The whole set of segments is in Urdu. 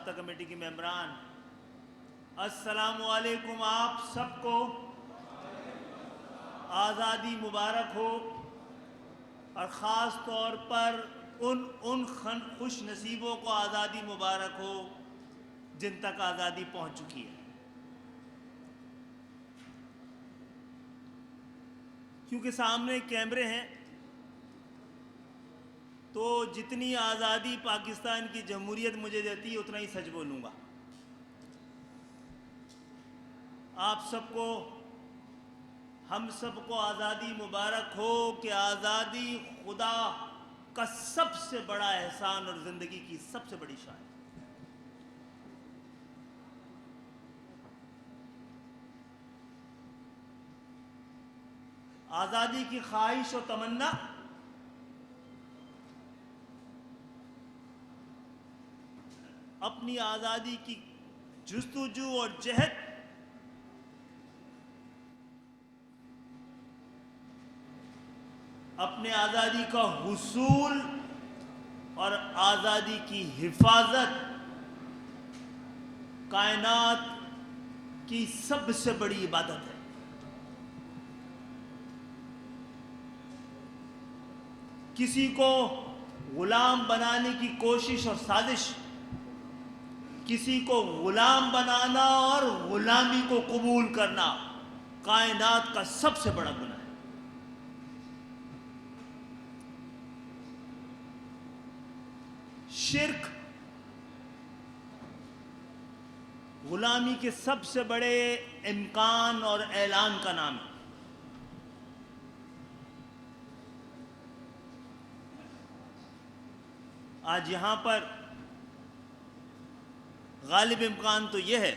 ضابطہ کمیٹی کے ممبران، السلام علیکم. آپ سب کو آزادی مبارک ہو، اور خاص طور پر ان خوش نصیبوں کو آزادی مبارک ہو جن تک آزادی پہنچ چکی ہے. کیونکہ سامنے کیمرے ہیں تو جتنی آزادی پاکستان کی جمہوریت مجھے دیتی ہے اتنا ہی سچ بولوں گا. آپ سب کو، ہم سب کو آزادی مبارک ہو کہ آزادی خدا کا سب سے بڑا احسان اور زندگی کی سب سے بڑی شان ہے. آزادی کی خواہش و تمنا اپنی آزادی کی جستجو اور جہد اپنے آزادی کا حصول اور آزادی کی حفاظت کائنات کی سب سے بڑی عبادت ہے. کسی کو غلام بنانے کی کوشش اور سازش، کسی کو غلام بنانا اور غلامی کو قبول کرنا کائنات کا سب سے بڑا گناہ ہے. شرک غلامی کے سب سے بڑے امکان اور اعلان کا نام ہے. آج یہاں پر غالب امکان تو یہ ہے،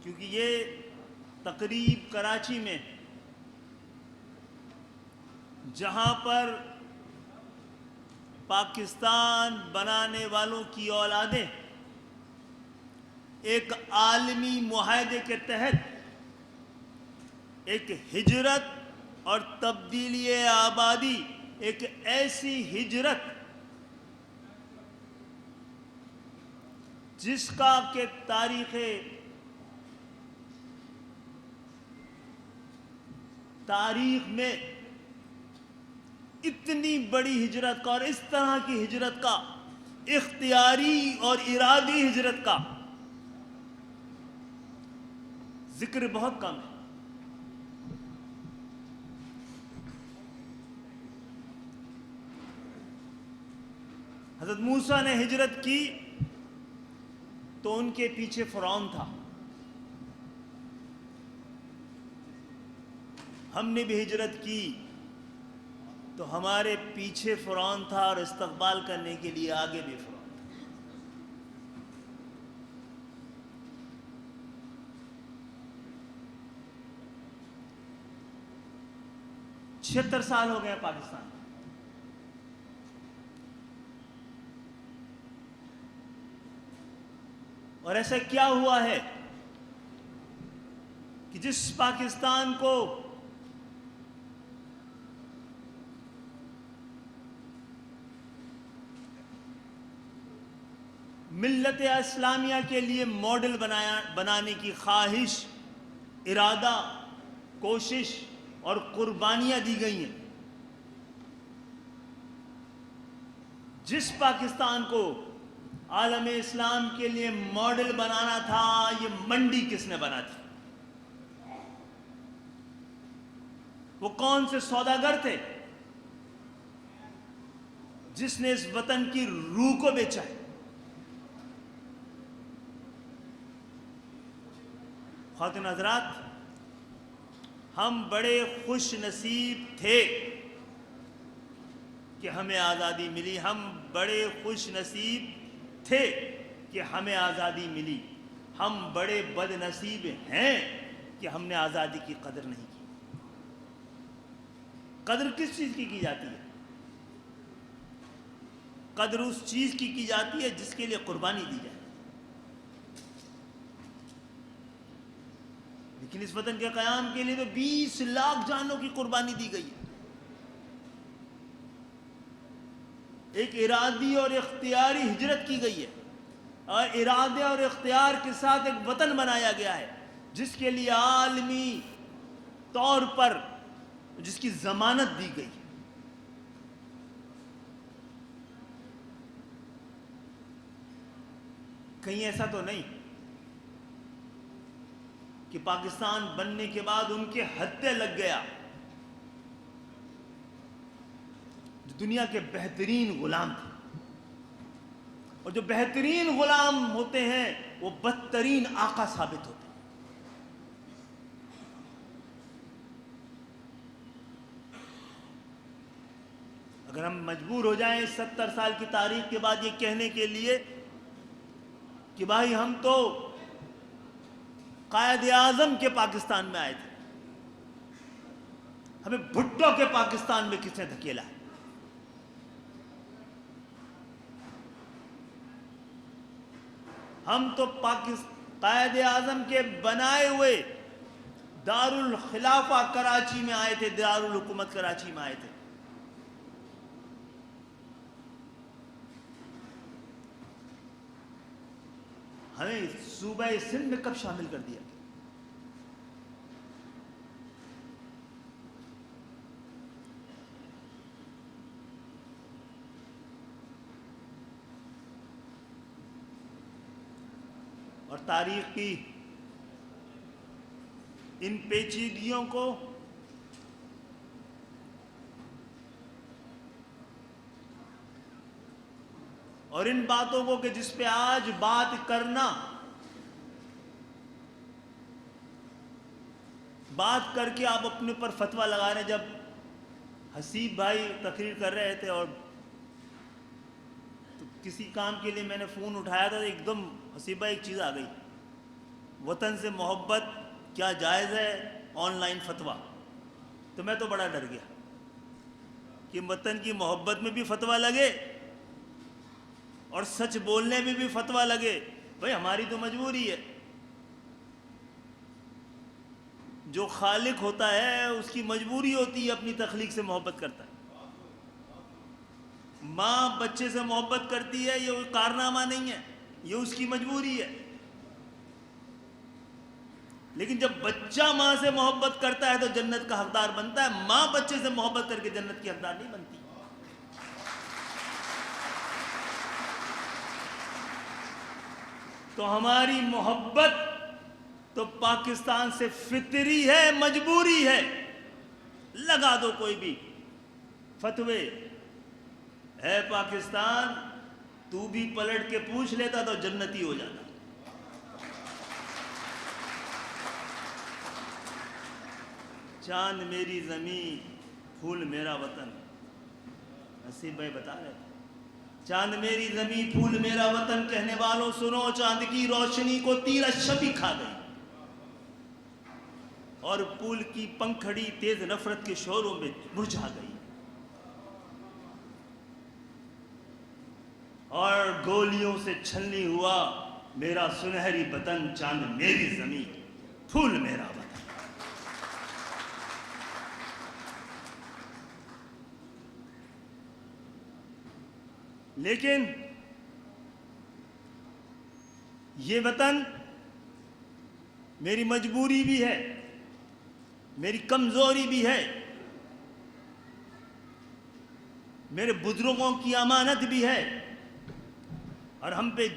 کیونکہ یہ تقریب کراچی میں جہاں پر پاکستان بنانے والوں کی اولادیں ایک عالمی معاہدے کے تحت ایک ہجرت اور تبدیلی آبادی، ایک ایسی ہجرت جس کا کہ تاریخ میں اتنی بڑی ہجرت کا اور اس طرح کی ہجرت کا، اختیاری اور ارادی ہجرت کا ذکر بہت کم ہے. حضرت موسیٰ نے ہجرت کی تو ان کے پیچھے فرعون تھا. ہم نے بھی ہجرت کی تو ہمارے پیچھے فرعون تھا اور استقبال کرنے کے لیے آگے بھی فرعون تھا. 76 سال ہو گئے پاکستان. اور ایسا کیا ہوا ہے کہ جس پاکستان کو ملت اسلامیہ کے لیے ماڈل بنانے کی خواہش، ارادہ، کوشش اور قربانیاں دی گئی ہیں، جس پاکستان کو عالم اسلام کے لیے ماڈل بنانا تھا، یہ منڈی کس نے بنا تھی؟ وہ کون سے سوداگر تھے جس نے اس وطن کی روح کو بیچا ہے؟ خواتین حضرات، ہم بڑے خوش نصیب تھے کہ ہمیں آزادی ملی. ہم بڑے خوش نصیب تھے کہ ہمیں آزادی ملی. ہم بڑے بد نصیب ہیں کہ ہم نے آزادی کی قدر نہیں کی. قدر کس چیز کی جاتی ہے؟ قدر اس چیز کی جاتی ہے جس کے لیے قربانی دی جائے. لیکن اس وطن کے قیام کے لیے تو 20 لاکھ جانوں کی قربانی دی گئی ہے. ایک ارادی اور اختیاری ہجرت کی گئی ہے، اور ارادے اور اختیار کے ساتھ ایک وطن بنایا گیا ہے جس کے لیے عالمی طور پر جس کی ضمانت دی گئی. کہیں ایسا تو نہیں کہ پاکستان بننے کے بعد ان کے ہتھے لگ گیا. جو دنیا کے بہترین غلام تھے، اور جو بہترین غلام ہوتے ہیں وہ بدترین آقا ثابت ہوتے ہیں. اگر ہم مجبور ہو جائیں 70 سال کی تاریخ کے بعد یہ کہنے کے لیے کہ بھائی ہم تو قائد اعظم کے پاکستان میں آئے تھے، ہمیں بھٹو کے پاکستان میں کس نے دھکیلا ہے؟ ہم تو قائد اعظم کے بنائے ہوئے دارالخلافہ کراچی میں آئے تھے، دارالحکومت کراچی میں آئے تھے. ہمیں صوبہ سندھ میں کب شامل کر دیا؟ اور تاریخ کی ان پیچیدگیوں کو اور ان باتوں کو کہ جس پہ آج بات کرنا، بات کر کے آپ اپنے پر فتویٰ لگا رہے ہیں. جب حسیب بھائی تقریر کر رہے تھے اور تو کسی کام کے لیے میں نے فون اٹھایا تھا، تو ایک دم حسیب بھائی ایک چیز آ گئی، وطن سے محبت کیا جائز ہے آن لائن فتویٰ. تو میں تو بڑا ڈر گیا کہ وطن کی محبت میں بھی فتویٰ لگے اور سچ بولنے میں بھی فتویٰ لگے. بھائی ہماری تو مجبوری ہے. جو خالق ہوتا ہے اس کی مجبوری ہوتی ہے، اپنی تخلیق سے محبت کرتا ہے. ماں بچے سے محبت کرتی ہے، یہ کوئی کارنامہ نہیں ہے، یہ اس کی مجبوری ہے. لیکن جب بچہ ماں سے محبت کرتا ہے تو جنت کا حقدار بنتا ہے. ماں بچے سے محبت کر کے جنت کی حقدار نہیں بنتی. تو ہماری محبت تو پاکستان سے فطری ہے، مجبوری ہے. لگا دو کوئی بھی فتوے، اے پاکستان تو بھی پلٹ کے پوچھ لیتا تو جنتی ہو جاتا. چاند میری زمین، پھول میرا وطن. نصیب بھائی بتا رہے تھے، چاند میری زمین پھول میرا وطن، کہنے والوں سنو، چاند کی روشنی کو تیر شبی کھا گئی، اور پھول کی پنکھڑی تیز نفرت کے شوروں میں مرجھا گئی. اور گولیوں سے چھلنی ہوا میرا سنہری وطن، چاند میری زمین پھول میرا وطن. لیکن یہ وطن میری مجبوری بھی ہے، میری کمزوری بھی ہے، میرے بزرگوں کی امانت بھی ہے، اور ہم پہ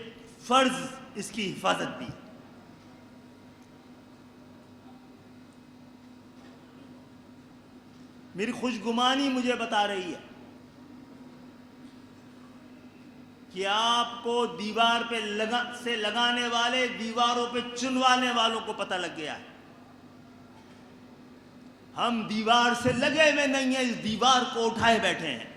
فرض اس کی حفاظت بھی ہے. میری خوشگمانی مجھے بتا رہی ہے کہ آپ کو دیوار پہ سے لگانے والے، دیواروں پہ چنوانے والوں کو پتہ لگ گیا ہے. ہم دیوار سے لگے ہوئے نہیں ہیں، اس دیوار کو اٹھائے بیٹھے ہیں.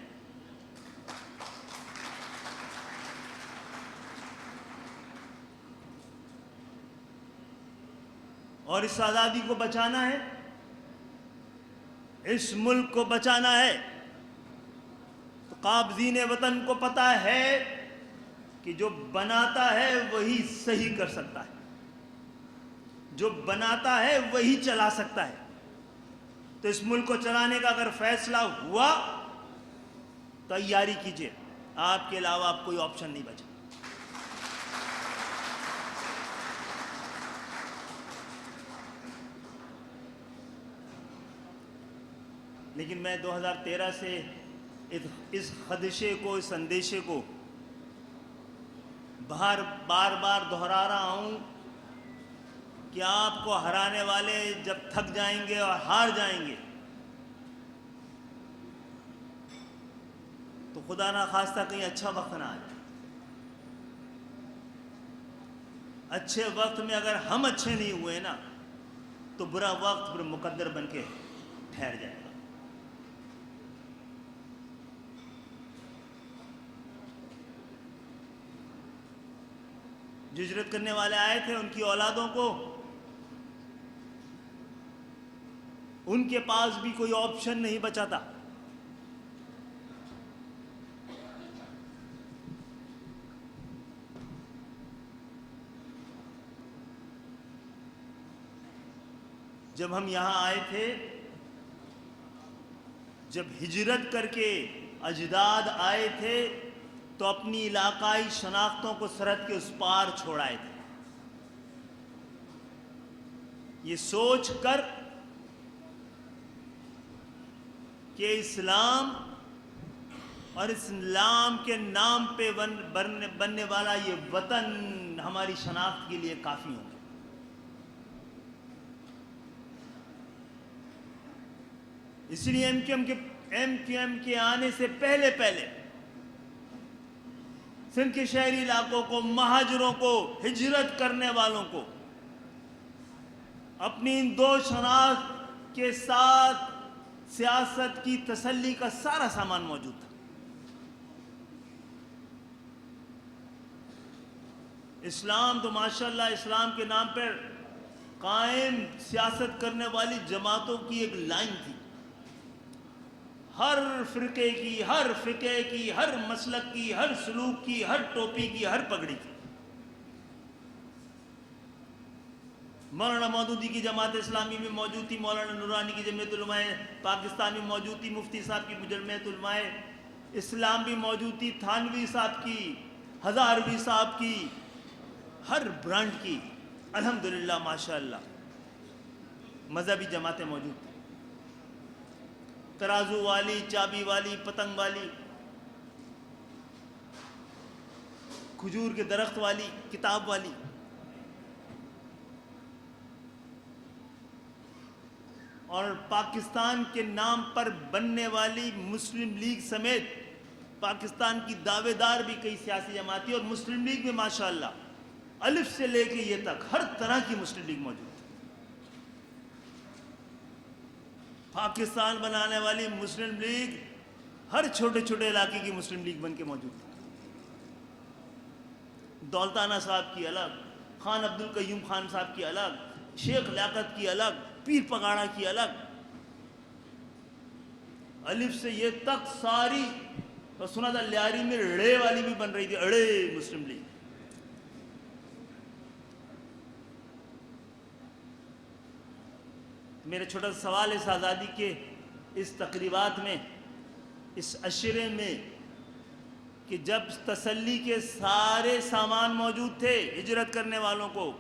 اور اس آزادی کو بچانا ہے، اس ملک کو بچانا ہے. تو قابضین وطن کو پتہ ہے کہ جو بناتا ہے وہی صحیح کر سکتا ہے، جو بناتا ہے وہی چلا سکتا ہے. تو اس ملک کو چلانے کا اگر فیصلہ ہوا، تیاری کیجیے. آپ کے علاوہ اب کوئی آپشن نہیں بچا۔ لیکن میں 2013 سے اس خدشے کو، اس اندیشے کو بار بار دہرا رہا ہوں کہ آپ کو ہرانے والے جب تھک جائیں گے اور ہار جائیں گے تو خدا نہ خواستہ کہیں اچھا وقت نہ آئے۔ اچھے وقت میں اگر ہم اچھے نہیں ہوئے نا تو برا وقت پھر مقدر بن کے ٹھہر جائے گا۔ جو ہجرت کرنے والے آئے تھے ان کی اولادوں کو ان کے پاس بھی کوئی آپشن نہیں بچا تھا۔ جب ہم یہاں آئے تھے، جب ہجرت کر کے اجداد آئے تھے تو اپنی علاقائی شناختوں کو سرحد کے اس پار چھوڑ آئے تھے، یہ سوچ کر کہ اسلام اور اسلام کے نام پہ بننے والا یہ وطن ہماری شناخت کے لیے کافی ہوگا۔ اس لیے ایم کیو ایم کے آنے سے پہلے سندھ کے شہری علاقوں کو، مہاجروں کو، ہجرت کرنے والوں کو اپنی ان دو شناخت کے ساتھ سیاست کی تسلی کا سارا سامان موجود تھا۔ اسلام تو ماشاءاللہ اسلام کے نام پر قائم سیاست کرنے والی جماعتوں کی ایک لائن تھی، ہر فرقے کی، ہر فقہ کی، ہر مسلک کی، ہر سلوک کی، ہر ٹوپی کی، ہر پگڑی کی۔ مولانا مودودی کی جماعت اسلامی میں موجود تھی، مولانا نورانی کی جمعیت علماء پاکستان میں موجود تھی، مفتی صاحب کی جمعیت علماء اسلام بھی موجود تھی، تھانوی صاحب کی، ہزاروی صاحب کی، ہر برانڈ کی الحمدللہ ماشاءاللہ مذہبی جماعتیں موجود تھیں، ترازو والی، چابی والی، پتنگ والی، کھجور کے درخت والی، کتاب والی۔ اور پاکستان کے نام پر بننے والی مسلم لیگ سمیت پاکستان کی دعوے دار بھی کئی سیاسی جماعتیں، اور مسلم لیگ میں ماشاءاللہ الف سے لے کے یہ تک ہر طرح کی مسلم لیگ موجود ہے۔ پاکستان بنانے والی مسلم لیگ ہر چھوٹے چھوٹے علاقے کی مسلم لیگ بن کے موجود ہے۔ دولتانہ صاحب کی الگ، خان عبد القیوم خان صاحب کی الگ، شیخ لیاقت کی الگ، پیر پگاڑا کی الگ، الف سے یہ تک ساری۔ تو سنا تھا لیاری میں اڑے والی بھی بن رہی تھی، اڑے مسلم لیگ۔ میرا چھوٹا سا سوال اس آزادی کے اس تقریبات میں، اس عشرے میں، کہ جب تسلی کے سارے سامان موجود تھے ہجرت کرنے والوں کو،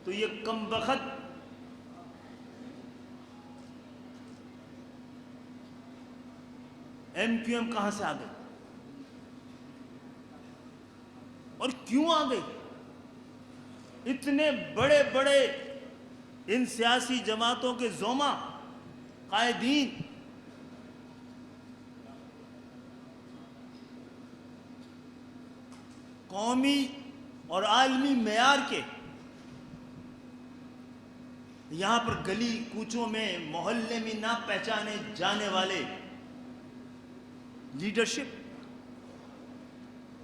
تو یہ کم بخت ایم کیو ایم کہاں سے آ گئے اور کیوں آ گئے؟ اتنے بڑے بڑے ان سیاسی جماعتوں کے زعما، قائدین، قومی اور عالمی معیار کے، یہاں پر گلی کوچوں میں، محلے میں نہ پہچانے جانے والے لیڈرشپ۔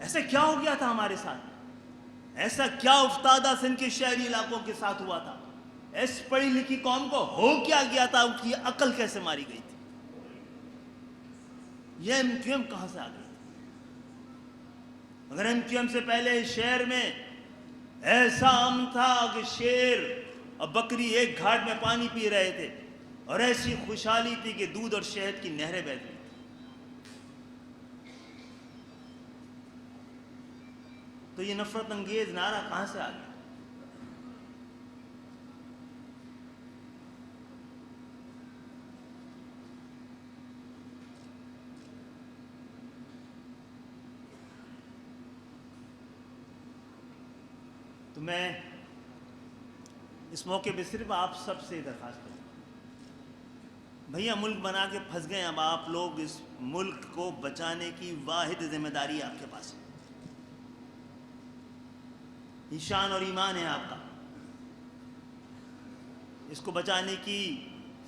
ایسا کیا ہو گیا تھا ہمارے ساتھ؟ ایسا کیا افتادہ سندھ کے شہری علاقوں کے ساتھ ہوا تھا؟ اس پڑھی لکھی قوم کو ہو کیا گیا تھا؟ ان کی عقل کیسے ماری گئی تھی؟ یہ ایم کیو ایم کہاں سے آ گئی تھی؟ اگر ایم کیو ایم سے پہلے شہر میں ایسا امن تھا کہ شیر اور بکری ایک گھاٹ میں پانی پی رہے تھے، اور ایسی خوشحالی تھی کہ دودھ اور شہد کی نہریں بہتی تھیں۔ تو یہ نفرت انگیز نعرہ کہاں سے آ گیا؟ تو میں اس موقع پہ صرف آپ سب سے درخواست کروں، بھیا ملک بنا کے پھنس گئے، اب آپ لوگ اس ملک کو بچانے کی واحد ذمہ داری آپ کے پاس ہے، یہ شان اور ایمان ہے آپ کا، اس کو بچانے کی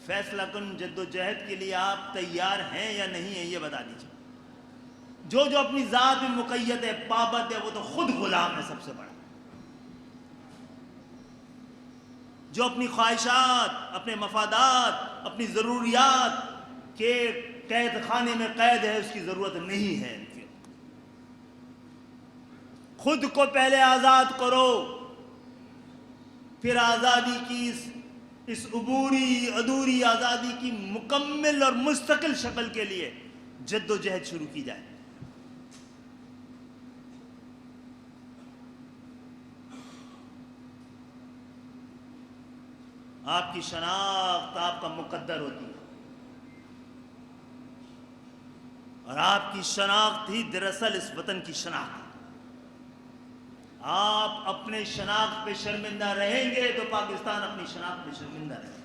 فیصلہ کن جد و جہد کے لیے آپ تیار ہیں یا نہیں ہیں، یہ بتا دیجیے۔ جو اپنی ذات میں مقید ہے، پابند ہے، وہ تو خود غلام ہے سب سے بڑا۔ جو اپنی خواہشات، اپنے مفادات، اپنی ضروریات کے قید خانے میں قید ہے، اس کی ضرورت نہیں ہے ان کی۔ خود کو پہلے آزاد کرو، پھر آزادی کی اس عبوری ادھوری آزادی کی مکمل اور مستقل شکل کے لیے جد و جہد شروع کی جائے۔ آپ کی شناخت آپ کا مقدر ہوتی ہے، اور آپ کی شناخت ہی دراصل اس وطن کی شناخت ہے۔ آپ اپنے شناخت پہ شرمندہ رہیں گے تو پاکستان اپنی شناخت پہ شرمندہ رہے گا۔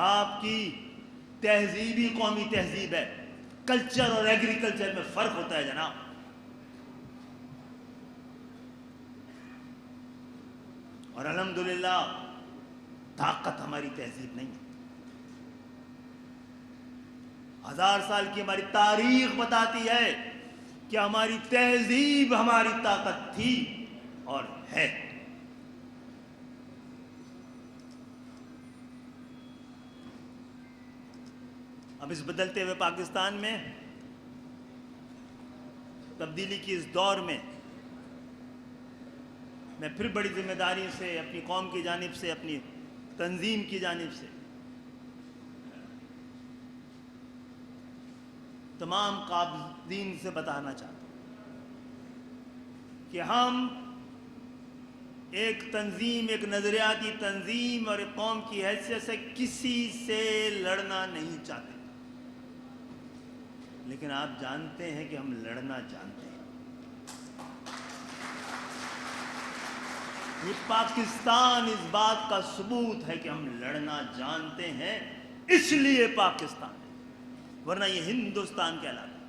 آپ کی تہذیبی قومی تہذیب ہے، کلچر اور ایگریکلچر میں فرق ہوتا ہے جناب۔ اور الحمدللہ طاقت ہماری تہذیب نہیں ہے۔ 1000 سال کی ہماری تاریخ بتاتی ہے کہ ہماری تہذیب ہماری طاقت تھی اور ہے۔ اب اس بدلتے ہوئے پاکستان میں، تبدیلی کی اس دور میں، میں پھر بڑی ذمہ داری سے اپنی قوم کی جانب سے، اپنی تنظیم کی جانب سے تمام قابضین سے بتانا چاہتا ہوں کہ ہم ایک تنظیم، ایک نظریاتی تنظیم اور ایک قوم کی حیثیت سے کسی سے لڑنا نہیں چاہتے، لیکن آپ جانتے ہیں کہ ہم لڑنا جانتے ہیں۔ یہ پاکستان اس بات کا ثبوت ہے کہ ہم لڑنا جانتے ہیں، اس لیے پاکستان ہے، ورنہ یہ ہندوستان کہلاتا ہے۔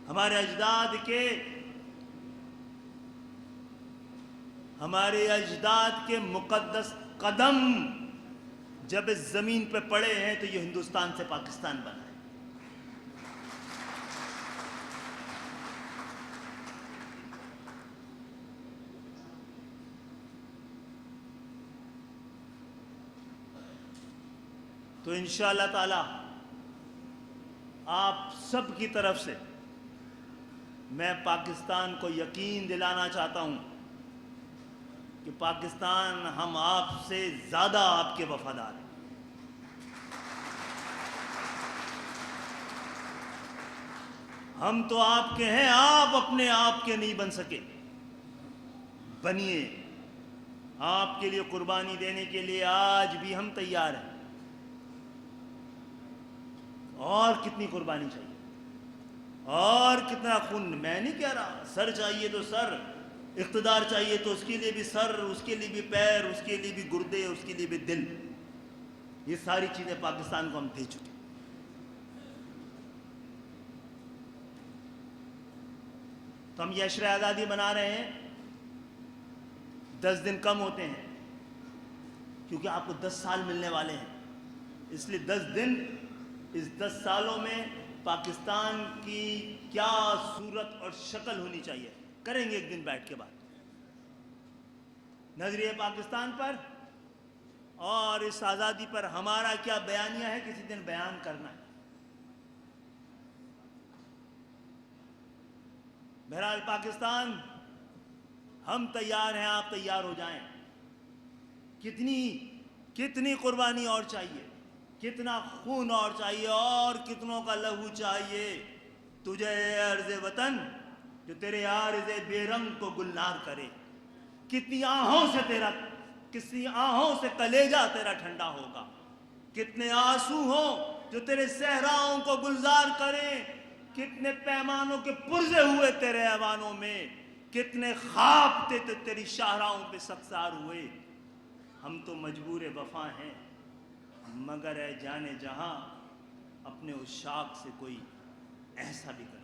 ہمارے اجداد کے مقدس قدم جب اس زمین پہ پڑے ہیں تو یہ ہندوستان سے پاکستان بنا ہے۔ تو انشاءاللہ تعالی آپ سب کی طرف سے میں پاکستان کو یقین دلانا چاہتا ہوں کہ پاکستان ہم آپ سے زیادہ آپ کے وفادار ہیں۔ ہم تو آپ کے ہیں، آپ اپنے آپ کے نہیں بن سکے، بنیے۔ آپ کے لیے قربانی دینے کے لیے آج بھی ہم تیار ہیں۔ اور کتنی قربانی چاہیے، اور کتنا خون، میں نہیں کہہ رہا، سر چاہیے تو سر، اقتدار چاہیے تو اس کے لیے بھی سر، اس کے لیے بھی پیر، اس کے لیے بھی گردے، اس کے لیے بھی دل، یہ ساری چیزیں پاکستان کو ہم دے چکے۔ تو ہم یہ عشر آزادی بنا رہے ہیں، 10 دن کم ہوتے ہیں کیونکہ آپ کو 10 سال ملنے والے ہیں، اس لیے 10 دن، اس 10 سالوں میں پاکستان کی کیا صورت اور شکل ہونی چاہیے کریں گے ایک دن بیٹھ کے بات، نظریہ پاکستان پر اور اس آزادی پر ہمارا کیا بیانیہ ہے، کسی دن بیان کرنا ہے۔ بہرحال پاکستان، ہم تیار ہیں، آپ تیار ہو جائیں۔ کتنی قربانی اور چاہیے؟ کتنا خون اور چاہیے اور کتنوں کا لہو چاہیے تجھے اے عرض وطن جو تیرے عارض بے رنگ کو گلنار کرے. کتنی آہوں سے کلیجہ تیرا ٹھنڈا ہوگا. کتنے آنسو ہوں جو تیرے صحراؤں کو گلزار کریں. کتنے پیمانوں کے پرزے ہوئے تیرے ایوانوں میں. کتنے خواب تھے تو تیری شاہراہوں پہ سبزار ہوئے. ہم تو مجبور وفا ہیں مگر اے جانے جہاں اپنے عشاق سے کوئی ایسا بھی کر